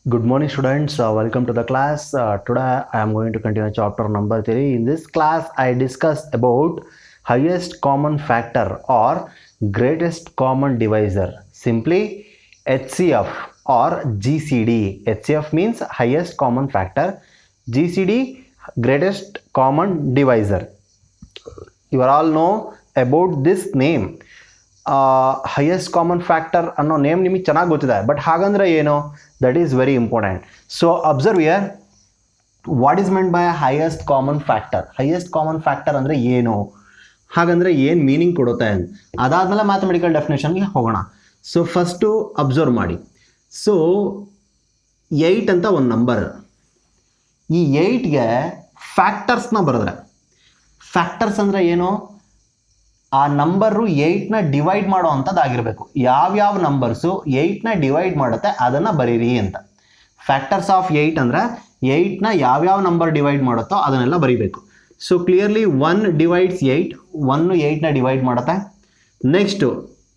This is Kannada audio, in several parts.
Good morning, students. Welcome to the class. Today I am going to continue chapter number 3. In this class, I discussed about highest common factor or greatest common divisor. Simply HCF or GCD. HCF means highest common factor. GCD, greatest common divisor. You all know about this name. Highest common factor ಅನ್ನೋ ನೇಮ್ ನಿಮಗೆ ಚೆನ್ನಾಗಿ ಗೊತ್ತಿದೆ, ಬಟ್ ಹಾಗಂದ್ರೆ ಏನು, that is very important. So observe here, what is meant by highest common factor. Highest common factor ಅಂದರೆ ಏನು, ಹಾಗಂದ್ರೆ ಏನು ಮೀನಿಂಗ್ ಕೊಡುತ್ತೆ ಅಂತ. ಅದಾದಮೇಲೆ ಮ್ಯಾಥಮೆಟಿಕಲ್ ಡೆಫಿನೇಷನ್ಗೆ ಹೋಗೋಣ. ಸೊ ಫಸ್ಟು ಅಬ್ಸರ್ವ್ ಮಾಡಿ. ಸೊ 8 ಅಂತ ಒಂದು ನಂಬರ್, ಈ 8ಗೆ ಫ್ಯಾಕ್ಟರ್ಸ್ನ ಬರೆದ್ರೆ, ಫ್ಯಾಕ್ಟರ್ಸ್ ಅಂದರೆ ಏನು, ಆ ನಂಬರು 8ನ ಡಿವೈಡ್ ಮಾಡೋ ಅಂಥದ್ದಾಗಿರಬೇಕು. ಯಾವ್ಯಾವ ನಂಬರ್ಸು 8ನ ಡಿವೈಡ್ ಮಾಡುತ್ತೆ ಅದನ್ನು ಬರೀರಿ ಅಂತ. ಫ್ಯಾಕ್ಟರ್ಸ್ ಆಫ್ 8 ಅಂದರೆ 8ನ ಯಾವ್ಯಾವ ನಂಬರ್ ಡಿವೈಡ್ ಮಾಡುತ್ತೋ ಅದನ್ನೆಲ್ಲ ಬರೀಬೇಕು. ಸೊ ಕ್ಲಿಯರ್ಲಿ 1 ಡಿವೈಡ್ಸ್ 8, 1 8ನ ಡಿವೈಡ್ ಮಾಡುತ್ತೆ. ನೆಕ್ಸ್ಟು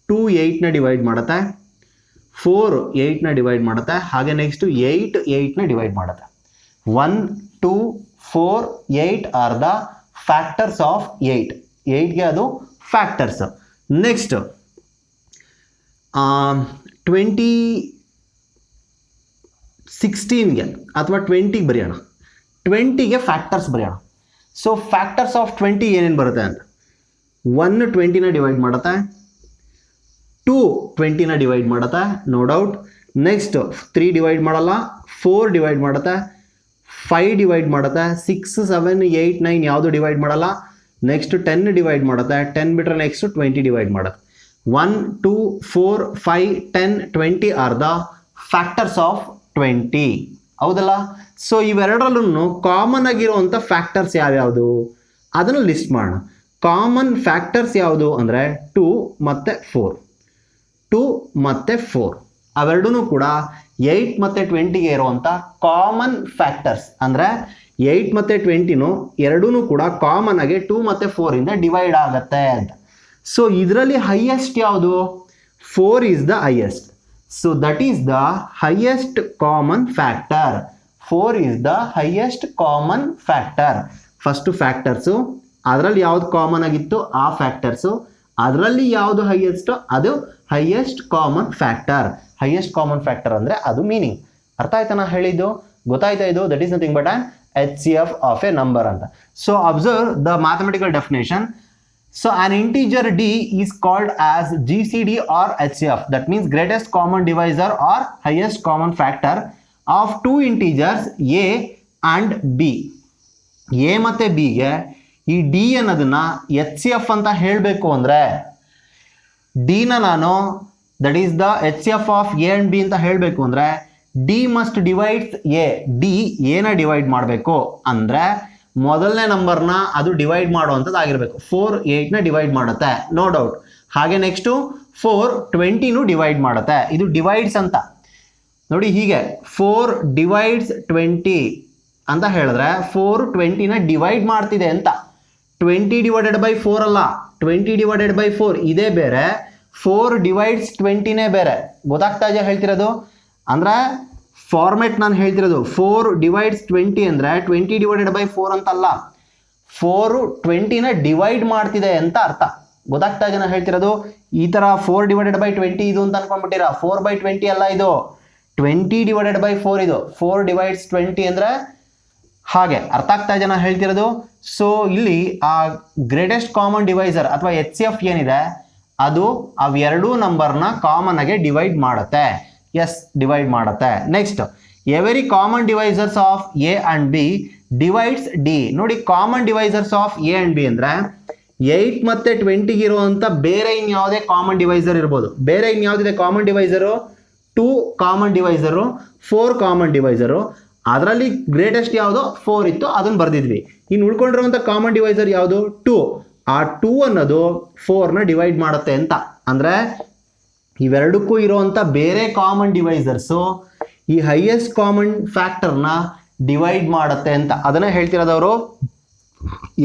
2 8ನ ಡಿವೈಡ್ ಮಾಡುತ್ತೆ, 4 8ನ ಡಿವೈಡ್ ಮಾಡುತ್ತೆ, ಹಾಗೆ ನೆಕ್ಸ್ಟು 8 8ನ ಡಿವೈಡ್ ಮಾಡುತ್ತೆ. 1 2 4 8 ಆರ್ ದ ಫ್ಯಾಕ್ಟರ್ಸ್ ಆಫ್ 8. 8ಗೆ ಅದು ಫ್ಯಾಕ್ಟರ್ಸ್. ನೆಕ್ಸ್ಟ್ 16ಗೆ ಅಥವಾ 20ಗೆ ಬರೆಯೋಣ. 20ಗೆ ಫ್ಯಾಕ್ಟರ್ಸ್ ಬರೆಯೋಣ. ಸೊ ಫ್ಯಾಕ್ಟರ್ಸ್ ಆಫ್ 20 ಏನೇನು ಬರುತ್ತೆ ಅಂತ, 1 20ನ ಡಿವೈಡ್ ಮಾಡುತ್ತೆ, 2 20ನ ಡಿವೈಡ್ ಮಾಡುತ್ತೆ, ನೋ ಡೌಟ್. ನೆಕ್ಸ್ಟ್ 3 ಡಿವೈಡ್ ಮಾಡಲ್ಲ, 4 ಡಿವೈಡ್ ಮಾಡುತ್ತೆ, 5 ಡಿವೈಡ್ ಮಾಡುತ್ತೆ, 6 7 8 9 ಯಾವುದು ಡಿವೈಡ್ ಮಾಡಲ್ಲ. ನೆಕ್ಸ್ಟ್ 10 ಡಿವೈಡ್ ಮಾಡುತ್ತೆ, 10 ಬಿಟ್ಟರೆ ನೆಕ್ಸ್ಟ್ 20 ಡಿವೈಡ್ ಮಾಡುತ್ತೆ. 1 2 4 5 10 20 ಆರ್ ದ ಫ್ಯಾಕ್ಟರ್ಸ್ ಆಫ್ 20. ಹೌದಲ್ಲ? ಸೊ ಇವೆರಡರಲ್ಲೂ ಕಾಮನ್ ಆಗಿರುವಂಥ ಫ್ಯಾಕ್ಟರ್ಸ್ ಯಾವ್ಯಾವುದು ಅದನ್ನು ಲಿಸ್ಟ್ ಮಾಡೋಣ. ಕಾಮನ್ ಫ್ಯಾಕ್ಟರ್ಸ್ ಯಾವುದು ಅಂದರೆ 2 ಮತ್ತು 4. 2 ಮತ್ತು 4 ಅವೆರಡೂ ಕೂಡ 8 ಮತ್ತು 20ಗೆ ಇರುವಂಥ ಕಾಮನ್ ಫ್ಯಾಕ್ಟರ್ಸ್. ಅಂದರೆ 8 ಮತ್ತು 20 ಎರಡೂ ಕೂಡ ಕಾಮನ್ ಆಗಿ 2 ಮತ್ತು 4ಇಂದ ಡಿವೈಡ್ ಆಗುತ್ತೆ ಅಂತ. ಸೊ ಇದರಲ್ಲಿ ಹೈಯೆಸ್ಟ್ ಯಾವುದು, 4 is the highest. So that is the highest common factor. 4 is the highest common factor. First factors, ಅದರಲ್ಲಿ ಯಾವುದು ಕಾಮನ್ ಆಗಿತ್ತು ಆ ಫ್ಯಾಕ್ಟರ್ಸು, ಅದರಲ್ಲಿ ಯಾವುದು ಹೈಯೆಸ್ಟು ಅದು highest common factor. Highest common factor ಅಂದರೆ ಅದು ಮೀನಿಂಗ್. ಅರ್ಥ ಆಯ್ತಾ ನಾ ಹೇಳಿದ್ದು, ಗೊತ್ತಾಯ್ತಾ ಇದು? That is nothing but on HCF of a number anta. So observe the mathematical definition. So an integer d is called as GCD or HCF. That means greatest common divisor or highest common factor of two integers a and b. a ಮತ್ತೆ b ಗೆ ಈ d ಅನ್ನೋದನ್ನ HCF ಅಂತ ಹೇಳಬೇಕು ಅಂದರೆ d ನ ನಾನು that is the HCF of a and b ಅಂತ ಹೇಳಬೇಕು ಅಂದರೆ D must divides A. D ಏನ ಡಿವೈಡ್ ಮಾಡಬೇಕು ಅಂದರೆ ಮೊದಲನೇ ನಂಬರ್ನ ಅದು ಡಿವೈಡ್ ಮಾಡುವಂಥದ್ದಾಗಿರಬೇಕು. 4 8ನ ಡಿವೈಡ್ ಮಾಡುತ್ತೆ, ನೋ ಡೌಟ್. ಹಾಗೆ ನೆಕ್ಸ್ಟು 4 20ನೂ ಡಿವೈಡ್ ಮಾಡುತ್ತೆ. ಇದು ಡಿವೈಡ್ಸ್ ಅಂತ ನೋಡಿ. ಹೀಗೆ 4 ಡಿವೈಡ್ಸ್ 20 ಅಂತ ಹೇಳಿದ್ರೆ 4 20ನ ಡಿವೈಡ್ ಮಾಡ್ತಿದೆ ಅಂತ. 20 ಡಿವೈಡೆಡ್ ಬೈ 4 ಅಲ್ಲ, 20 ಡಿವೈಡೆಡ್ ಬೈ 4 ಇದೇ ಬೇರೆ, 4 ಡಿವೈಡ್ಸ್ 20ನೇ ಬೇರೆ. ಗೊತ್ತಾಗ್ತಾ ಇದೆಯಾ ಹೇಳ್ತಿರೋದು? ಅಂದರೆ ಫಾರ್ಮೆಟ್ ನಾನು ಹೇಳ್ತಿರೋದು 4 ಡಿವೈಡ್ಸ್ 20 ಅಂದರೆ 20 ಡಿವೈಡೆಡ್ ಬೈ 4 ಅಂತಲ್ಲ, 4 20ನ ಡಿವೈಡ್ ಮಾಡ್ತಿದೆ ಅಂತ ಅರ್ಥ. ಗೊತ್ತಾಗ್ತಾ ಇದೆ ನಾನು ಹೇಳ್ತಿರೋದು? ಈ ಥರ 4 ಡಿವೈಡೆಡ್ ಬೈ 20 ಇದು ಅಂತ ಅನ್ಕೊಂಡ್ಬಿಟ್ಟಿರಾ, 4 ಬೈ 20 ಅಲ್ಲ ಇದು, 20 ಡಿವೈಡೆಡ್ ಬೈ 4 ಇದು. 4 ಡಿವೈಡ್ಸ್ 20 ಅಂದರೆ ಹಾಗೆ ಅರ್ಥ ಆಗ್ತಾ ಇದೆ ನಾನು ಹೇಳ್ತಿರೋದು. ಸೊ ಇಲ್ಲಿ ಆ ಗ್ರೇಟೆಸ್ಟ್ ಕಾಮನ್ ಡಿವೈಸರ್ ಅಥವಾ HCF ಏನಿದೆ ಅದು ಅವೆರಡೂ ನಂಬರ್ನ ಕಾಮನ್ ಆಗಿ ಡಿವೈಡ್ ಮಾಡುತ್ತೆ. ಎಸ್, ಡಿವೈಡ್ ಮಾಡುತ್ತೆ. Next every common divisors of A and B divides D. ನೋಡಿ, common divisors of A and B ಅಂದರೆ 8 ಮತ್ತು 20ಗೆ ಇರುವಂಥ ಬೇರೆ ಇನ್ಯಾವುದೇ ಕಾಮನ್ ಡಿವೈಸರ್ ಇರ್ಬೋದು. ಬೇರೆ ಇನ್ಯಾವುದಿದೆ common divisor? 2 common divisor, 4 common divisor. ಅದರಲ್ಲಿ ಗ್ರೇಟೆಸ್ಟ್ ಯಾವುದು 4 ಇತ್ತು, ಅದನ್ನು ಬರೆದಿದ್ವಿ. ಇನ್ನು ಉಳ್ಕೊಂಡಿರುವಂಥ ಕಾಮನ್ ಡಿವೈಸರ್ ಯಾವುದು? 2. ಆ 2 ಅನ್ನೋದು 4ನ ಡಿವೈಡ್ ಮಾಡುತ್ತೆ ಅಂತ. ಅಂದರೆ ಇವೆರಡಕ್ಕೂ ಇರುವಂಥ ಬೇರೆ ಕಾಮನ್ ಡಿವೈಸರ್ಸು ಈ ಹೈಯೆಸ್ಟ್ ಕಾಮನ್ ಫ್ಯಾಕ್ಟರ್ನ ಡಿವೈಡ್ ಮಾಡುತ್ತೆ ಅಂತ. ಅದನ್ನೇ ಹೇಳ್ತಿರೋದವರು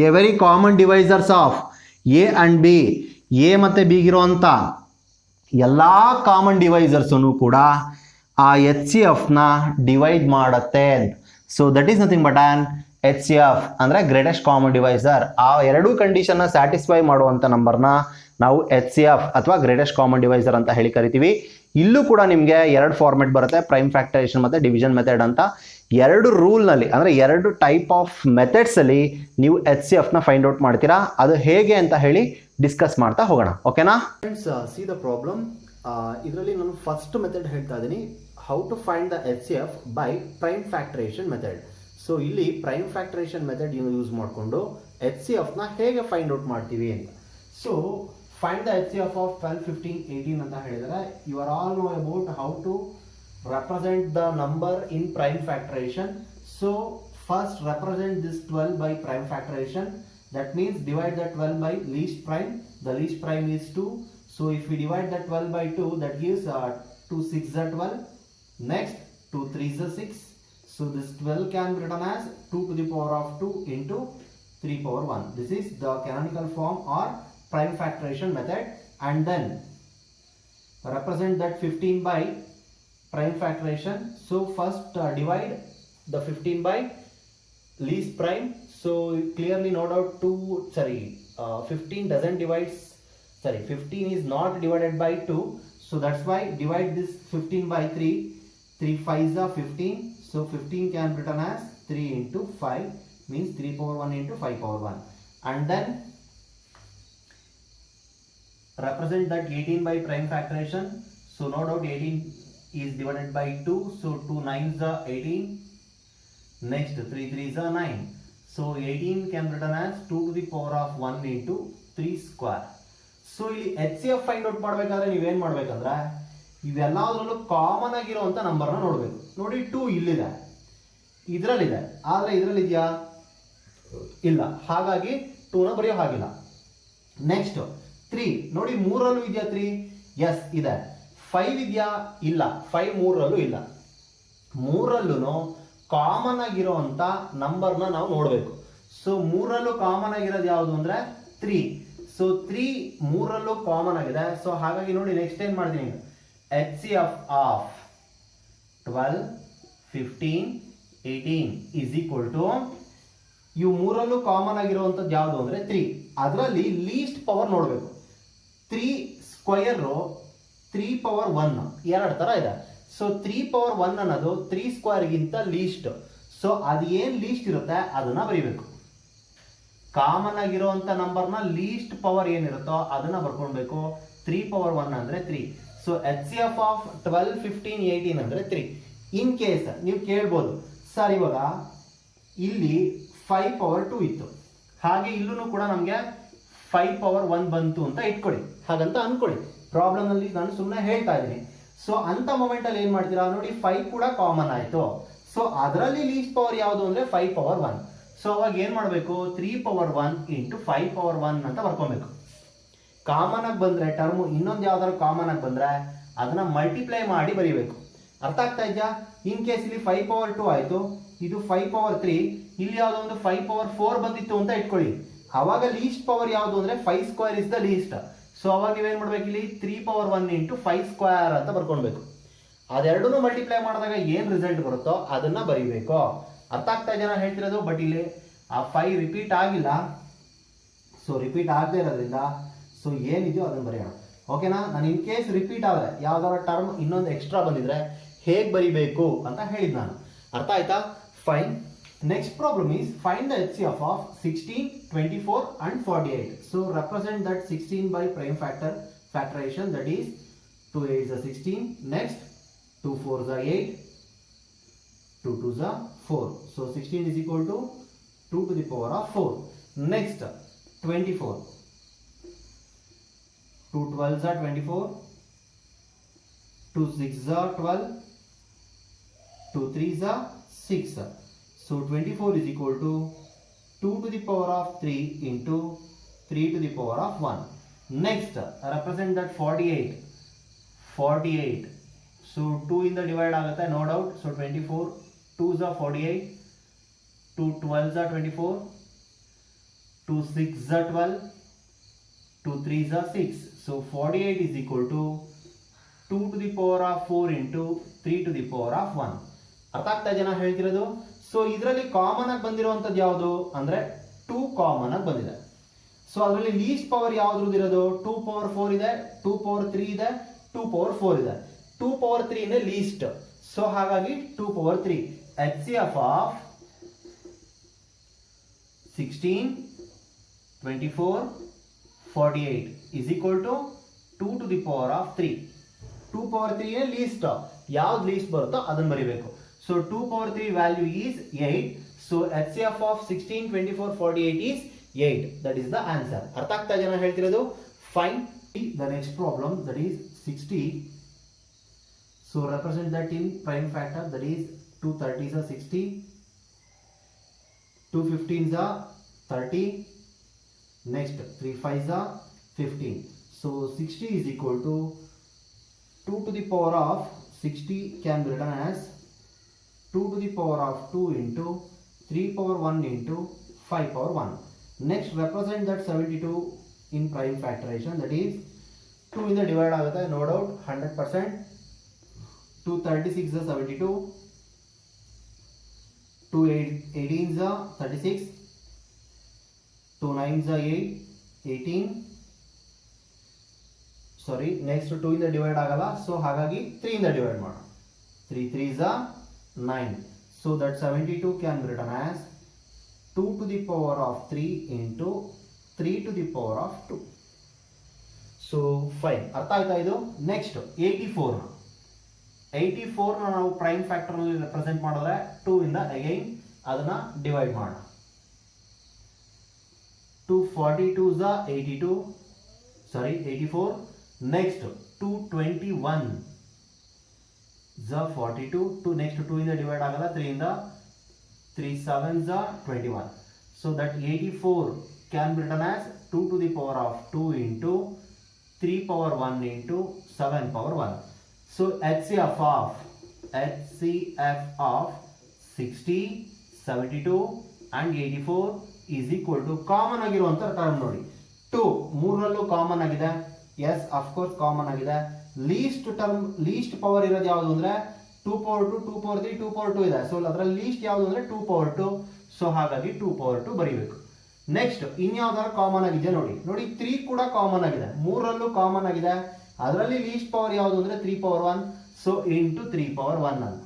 every common divisors of A and B. A ಮತ್ತು ಬಿಗಿರುವಂಥ ಎಲ್ಲ ಕಾಮನ್ ಡಿವೈಸರ್ಸೂ ಕೂಡ ಆ ಎಚ್ ಸಿ ಎಫ್ನ ಡಿವೈಡ್ ಮಾಡುತ್ತೆ. So that is nothing but an H C F ಅಂದರೆ ಗ್ರೇಟೆಸ್ಟ್ ಕಾಮನ್ ಡಿವೈಸರ್. ಆ ಎರಡೂ ಕಂಡೀಷನ್ನ ಸ್ಯಾಟಿಸ್ಫೈ ಮಾಡುವಂಥ ನಂಬರ್ನ ನಾವು ಎಚ್ ಸಿ ಎಫ್ ಅಥವಾ ಗ್ರೇಟೆಸ್ಟ್ ಕಾಮನ್ ಡಿವೈಸರ್ ಅಂತ ಹೇಳಿ ಕರಿತೀವಿ. ಇಲ್ಲೂ ಕೂಡ ನಿಮಗೆ ಎರಡು ಫಾರ್ಮೆಟ್ ಬರುತ್ತೆ, ಪ್ರೈಮ್ ಫ್ಯಾಕ್ಟರೇಷನ್ ಮತ್ತು ಡಿವಿಷನ್ ಮೆಥಡ್ ಅಂತ. ಎರಡು ರೂಲ್ನಲ್ಲಿ ಅಂದರೆ ಎರಡು ಟೈಪ್ ಆಫ್ ಮೆಥಡ್ಸಲ್ಲಿ ನೀವು ಎಚ್ ಸಿ ಎಫ್ನ ಫೈಂಡ್ ಔಟ್ ಮಾಡ್ತೀರಾ. ಅದು ಹೇಗೆ ಅಂತ ಹೇಳಿ ಡಿಸ್ಕಸ್ ಮಾಡ್ತಾ ಹೋಗೋಣ, ಓಕೆನಾ ಫ್ರೆಂಡ್ಸ್. C the problem. ಇದರಲ್ಲಿ ನಾನು ಫಸ್ಟ್ ಮೆಥಡ್ ಹೇಳ್ತಾ ಇದ್ದೀನಿ, how to find the H C F by prime factorisation method. So ಇಲ್ಲಿ ಪ್ರೈಮ್ ಫ್ಯಾಕ್ಟರೇಷನ್ ಮೆಥಡ್ ಯೂಸ್ ಮಾಡಿಕೊಂಡು ಎಚ್ ಸಿ ಎಫ್ನ ಹೇಗೆ ಫೈಂಡ್ ಔಟ್ ಮಾಡ್ತೀವಿ ಅಂತ. So find the H C F of 12, 15, 18 ಅಂತ ಹೇಳಿದರೆ you are all know about how to represent the number in prime factoration. So first represent this 12 by prime factoration. That means divide the 12 by least prime. The least prime is 2. So if we divide the 12 by 2, that gives 2 6 are 12. Next 2 3 are 6. So this 12 can be written as 2 to the power of 2 into 3 power 1. This is the canonical form or prime factoration method. And then represent that 15 by prime factoration. So first divide the 15 by least prime. So clearly no doubt 15 doesn't divide, 15 is not divided by 2. So that's why divide this 15 by 3. 3 5s are 15. So 15 can be written as 3 into 5 means 3 power 1 into 5 power 1. And then represent that 18 by prime factoration. So no doubt 18 is divided by 2. So 2 9s are 18. Next 3 3s are 9. So 18 can be written as 2 to the power of 1 into 3 square. So ಇಲ್ಲಿ H C F find out ಮಾಡಬೇಕಾದ್ರೆ ನೀವೇನು ಮಾಡಬೇಕಂದ್ರೆ ಇವೆಲ್ಲದರಲ್ಲೂ ಕಾಮನ್ ಆಗಿರುವಂಥ ನಂಬರ್ನ ನೋಡಬೇಕು. ನೋಡಿ 2 ಇಲ್ಲಿದೆ, ಇದರಲ್ಲಿದೆ, ಆದರೆ ಇದರಲ್ಲಿ ಇದೆಯಾ? ಇಲ್ಲ. ಹಾಗಾಗಿ 2ನ ಬರೆಯೋ ಹಾಗಿಲ್ಲ. ನೆಕ್ಸ್ಟ್ 3 ನೋಡಿ, 3ರಲ್ಲೂ ಇದೆಯಾ 3? ಎಸ್ ಇದೆ. 5 ಇದೆಯಾ? ಇಲ್ಲ. 5 3ರಲ್ಲೂ ಇಲ್ಲ. 3ರಲ್ಲೂ ಕಾಮನ್ ಆಗಿರೋವಂಥ ನಂಬರ್ನ ನಾವು ನೋಡಬೇಕು. ಸೊ 3ರಲ್ಲೂ ಕಾಮನ್ ಆಗಿರೋದು ಯಾವುದು ಅಂದರೆ 3. ಸೊ 3 3ರಲ್ಲೂ ಕಾಮನ್ ಆಗಿದೆ. ಸೊ ಹಾಗಾಗಿ ನೋಡಿ ನೆಕ್ಸ್ಟ್ ಏನು ಮಾಡ್ತೀನಿ, H C F of 12, 15, 18 is equal to ಇವು 3ರಲ್ಲೂ ಕಾಮನ್ ಆಗಿರುವಂಥದ್ದು ಯಾವುದು ಅಂದರೆ 3. ಅದರಲ್ಲಿ ಲೀಸ್ಟ್ ಪವರ್ ನೋಡಬೇಕು. 3 ಸ್ಕ್ವಯರು 3 ಪವರ್ 1 ಎರಡು ಥರ ಇದೆ. ಸೊ 3 ಪವರ್ 1 ಅನ್ನೋದು 3 ಸ್ಕ್ವೇರ್ಗಿಂತ ಲೀಸ್ಟ್. ಸೊ ಅದು ಏನು ಲೀಸ್ಟ್ ಇರುತ್ತೆ ಅದನ್ನ ಬರೀಬೇಕು. ಕಾಮನ್ ಆಗಿರುವಂಥ ನಂಬರ್ನ ಲೀಸ್ಟ್ ಪವರ್ ಏನಿರುತ್ತೋ ಅದನ್ನ ಬರ್ಕೊಳ್ಬೇಕು. 3 ಪವರ್ 1 ಅಂದರೆ 3. So H C F of 12, 15, 18 ಅಂದರೆ 3. ಇನ್ ಕೇಸ್ ನೀವು ಕೇಳ್ಬೋದು, ಸರ್ ಇವಾಗ ಇಲ್ಲಿ 5 ಪವರ್ 2 ಇತ್ತು, ಹಾಗೆ ಇಲ್ಲೂ ಕೂಡ ನಮಗೆ 5 ಪವರ್ 1 ಬಂತು ಅಂತ ಇಟ್ಕೊಳ್ಳಿ, ಹಾಗಂತ ಅನ್ಕೊಳ್ಳಿ. ಪ್ರಾಬ್ಲಮ್ನಲ್ಲಿ ನಾನು ಸುಮ್ಮನೆ ಹೇಳ್ತಾ ಇದ್ದೀನಿ. ಸೊ ಅಂತ ಮೊಮೆಂಟಲ್ಲಿ ಏನು ಮಾಡ್ತೀರಾ ನೋಡಿ, 5 ಕೂಡ ಕಾಮನ್ ಆಯಿತು. ಸೊ ಅದರಲ್ಲಿ ಲೀಸ್ಟ್ ಪವರ್ ಯಾವುದು ಅಂದರೆ 5 ಪವರ್ 1. ಸೊ ಅವಾಗ ಏನು ಮಾಡಬೇಕು, 3 ಪವರ್ 1 ಇಂಟು 5 ಪವರ್ 1 ಅಂತ ಬರ್ಕೊಬೇಕು. ಕಾಮನ್ ಆಗಿ ಬಂದರೆ ಟರ್ಮು ಇನ್ನೊಂದು ಯಾವ್ದಾದ್ರು ಕಾಮನ್ ಆಗಿ ಬಂದರೆ ಅದನ್ನ ಮಲ್ಟಿಪ್ಲೈ ಮಾಡಿ ಬರೀಬೇಕು. ಅರ್ಥ ಆಗ್ತಾ ಇದೆಯಾ? ಇನ್ ಕೇಸ್ ಇಲ್ಲಿ 5 ಪವರ್ 2 ಆಯಿತು, ಇದು 5 ಪವರ್ 3, ಇಲ್ಲಿ ಯಾವುದೋ ಒಂದು 5 ಪವರ್ 4 ಬಂದಿತ್ತು ಅಂತ ಇಟ್ಕೊಳ್ಳಿ. ಅವಾಗ ಲೀಸ್ಟ್ ಪವರ್ ಯಾವುದು ಅಂದರೆ 5 square is the least. So ಅವಾಗ ನೀವೇನು ಮಾಡ್ಬೇಕು, ಇಲ್ಲಿ 3 ಪವರ್ 1 ಇಂಟು 5 ಸ್ಕ್ವೇರ್ ಅಂತ ಬರ್ಕೊಳ್ಬೇಕು. ಅದೆರಡೂ ಮಲ್ಟಿಪ್ಲೈ ಮಾಡಿದಾಗ ಏನು ರಿಸಲ್ಟ್ ಬರುತ್ತೋ ಅದನ್ನ ಬರೀಬೇಕು. ಅರ್ಥ ಆಗ್ತಾ ಇದೆಯಾ ನಾನು ಹೇಳ್ತಿರೋದು? ಬಟ್ ಇಲ್ಲಿ ಆ 5 ರಿಪೀಟ್ ಆಗಿಲ್ಲ. ಸೊ ರಿಪೀಟ್ ಆಗದೆ ಇರೋದ್ರಿಂದ ಸೊ ಏನಿದೆಯೋ ಅದನ್ನು ಬರೆಯೋಣ, ಓಕೆನಾ? ನಾನು ಇನ್ ಕೇಸ್ ರಿಪೀಟ್ ಆದರೆ ಯಾವ್ದಾರ ಟರ್ಮ್ ಇನ್ನೊಂದು ಎಕ್ಸ್ಟ್ರಾ ಬಂದಿದ್ರೆ ಹೇಗೆ ಬರೀಬೇಕು ಅಂತ ಹೇಳಿದ್ ನಾನು. ಅರ್ಥ ಆಯ್ತಾ? Fine. Next problem is find the HCF of 16, 24 and 48. So represent that 16 by prime factoration, that is 2 8s are 16. Next 2 4s are 8, 2 2s are 4. So 16 is equal to 2 to the power of 4. Next 24. 2 12s are 24, 2 6s are 12, 2 3s are 6. So 24 is equal to 2 to the power of 3 into 3 to the power of 1. Next, represent that 48. 48. So 2 in the divide agata, no doubt. So 24, 2s are 48, 2 12s are 24, 2 6s are 12, 2 3s are 6. So 48 is equal to 2 to the power of 4 into 3 to the power of 1. ಅರ್ಥ ಆಗ್ತಾ ಇದೆಯಾ ಹೇಳ್ತಿರೋದು? ಸೊ ಇದರಲ್ಲಿ ಕಾಮನ್ ಆಗಿ ಬಂದಿರುವಂಥದ್ದು ಯಾವುದು ಅಂದ್ರೆ 2 ಕಾಮನ್ ಆಗಿ ಬಂದಿದೆ. ಸೊ ಅದರಲ್ಲಿ ಲೀಸ್ಟ್ ಪವರ್ ಯಾವ್ದು ಇರೋದು? 2 power 4 ಇದೆ, 2 power 3 ಇದೆ, 2 power 4 ಇದೆ. 2 power 3 ನೇ ಲೀಸ್ಟ್. ಸೊ ಹಾಗಾಗಿ 2 power 3 HCF of 16, 24, 48 is equal to 2 to the power of 3. 2 power 3 ನೇ ಲೀಸ್ಟ್. ಯಾವ್ದು ಲೀಸ್ಟ್ ಬರುತ್ತೋ ಅದನ್ನು ಬರೀಬೇಕು. So 2 power 3 value is 8. So HCF of 16, 24, 48 is 8. That is the answer. ಅರ್ಥ ಆಗ್ತಾ ಇದೆಯಾ ನಾನು ಹೇಳ್ತಿರೋದು? Fine. The next problem, that is 60. So represent that in prime factor, that is 2 30s are 60, 2 15s are 30, next 3 5s are 15. So 60 is equal to 2 to the power of 60 can be written as 2 to the power of 2 into 3 power 1 into 5 power 1. Next represent that 72 in prime factorization, that is 2 in the divide agata, no doubt 100%. 2 36 is 72, 2 18 is 36, 2 9 is 8, 18. Sorry, next 2 in the divide agala, so hagagi 3 in the divide ಮಾಡೋಣ. 3 3 is 9. So that 72 can be written as 2 to the power of 3 into 3 to the power of 2. So fine. ಅರ್ಥ ಆಯ್ತಾ ಇದು? ನೆಕ್ಸ್ಟ್ 84 ನ ನಾವು ಪ್ರೈಮ್ ಫ್ಯಾಕ್ಟರ್ ನಲ್ಲಿ ರೆಪ್ರೆಸೆಂಟ್ ಮಾಡಿದ್ರೆ 2 ಇಂದ ಅಗೈನ್ ಅದನ್ನ ಡಿವೈಡ್ ಮಾಡೋಣ. 2 42 is 82, sorry 84. Next 2 21 is 42. 2 next 2 in the divide agala, 3 in the 3 7s are 21. So that 84 can be written as 2 to the power of 2 into 3 power 1 into 7 power 1. So HCF of 60, 72 and 84 is equal to common ಆಗಿರುವಂತ ಟರ್ಮ್ ನೋಡಿ 2 ಮೂರರಲ್ಲೂ ಕಾಮನ್ ಆಗಿದೆ. ಎಸ್ ಅಫ್ಕೋರ್ಸ್ ಕಾಮನ್ ಆಗಿದೆ. ಲೀಸ್ಟ್ ಟರ್ಮ್ ಲೀಸ್ಟ್ ಪವರ್ ಇರೋದು ಯಾವುದು ಅಂದ್ರೆ 2 power 2, 2 power 3, 2 power 2 ಇದೆ. ಸೊ ಅದರಲ್ಲಿ ಲೀಸ್ಟ್ ಯಾವುದು ಅಂದ್ರೆ 2 power 2. ಸೊ ಹಾಗಾಗಿ 2 power 2 ಬರೀಬೇಕು. ನೆಕ್ಸ್ಟ್ ಇನ್ಯಾವ್ದಾದ್ರು ಕಾಮನ್ ಆಗಿದೆ ನೋಡಿ 3 ಕೂಡ ಕಾಮನ್ ಆಗಿದೆ. ಮೂರರಲ್ಲೂ ಕಾಮನ್ ಆಗಿದೆ. ಅದರಲ್ಲಿ ಲೀಸ್ಟ್ ಪವರ್ ಯಾವುದು ಅಂದ್ರೆ 3 power 1. ಸೊ ಇಂಟು 3 power 1 ಅಂತ.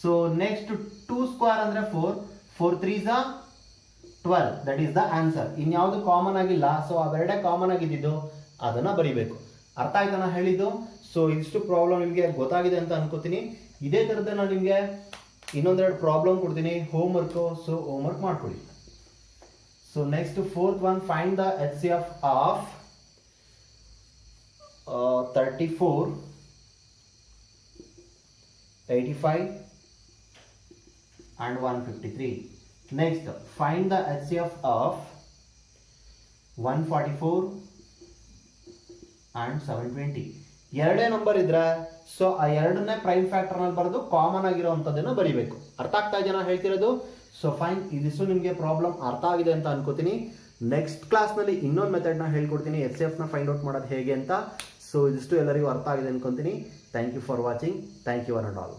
ಸೊ ನೆಕ್ಸ್ಟ್ 2 ಸ್ಕ್ವೇರ್ ಅಂದ್ರೆ 4, 4 3s are 12. That is the answer. ಇನ್ಯಾವುದು ಕಾಮನ್ ಆಗಿಲ್ಲ. ಸೊ ಅವೆರಡೇ ಕಾಮನ್ ಆಗಿದ್ದು ಅದನ್ನ ಬರೀಬೇಕು. ಅರ್ಥ ಆಯ್ತಾ ನಾನು ಹೇಳಿದ್ದು? ಸೊ ಇಷ್ಟು ಪ್ರಾಬ್ಲಮ್ ನಿಮಗೆ ಗೊತ್ತಾಗಿದೆ ಅಂತ ಅನ್ಕೋತೀನಿ. ಇದೇ ತರದ ನಾನು ನಿಮಗೆ ಇನ್ನೊಂದೆರಡು ಪ್ರಾಬ್ಲಮ್ ಕೊಡ್ತೀನಿ homework. So homework ಮಾಡ್ಕೊಳ್ಳಿ. So next 4th one, find the HCF of 34, 85 and 153. Next find the HCF of 144 and 720. ಎರಡೇ ನಂಬರ್ ಇದ್ರೆ ಸೊ ಆ ಎರಡನ್ನೇ ಪ್ರೈಮ್ ಫ್ಯಾಕ್ಟರ್ ನಲ್ಲಿ ಬರೆದು ಕಾಮನ್ ಆಗಿರುವಂತದನ್ನ ಬರೀಬೇಕು. ಅರ್ಥ ಆಗ್ತಾ ಇದೆಯಾ ಹೇಳ್ತಿರೋದು? ಸೊ ಫೈನ್, ಇದಿಷ್ಟು ನಿಮಗೆ ಪ್ರಾಬ್ಲಮ್ ಅರ್ಥ ಆಗಿದೆ ಅಂತ ಅನ್ಕೋತೀನಿ. ನೆಕ್ಸ್ಟ್ ಕ್ಲಾಸ್ ನಲ್ಲಿ ಇನ್ನೊಂದು ಮೆಥಡ್ ನ ಹೇಳ್ಕೊಡ್ತೀನಿ HCF ನ ಫೈಂಡ್ ಔಟ್ ಮಾಡೋದು ಹೇಗೆ ಅಂತ. ಸೊ ಇದಿಷ್ಟು ಎಲ್ಲರಿಗೂ ಅರ್ಥ ಆಗಿದೆ ಅನ್ಕೊಂತೀನಿ. Thank you for watching. Thank you one and all.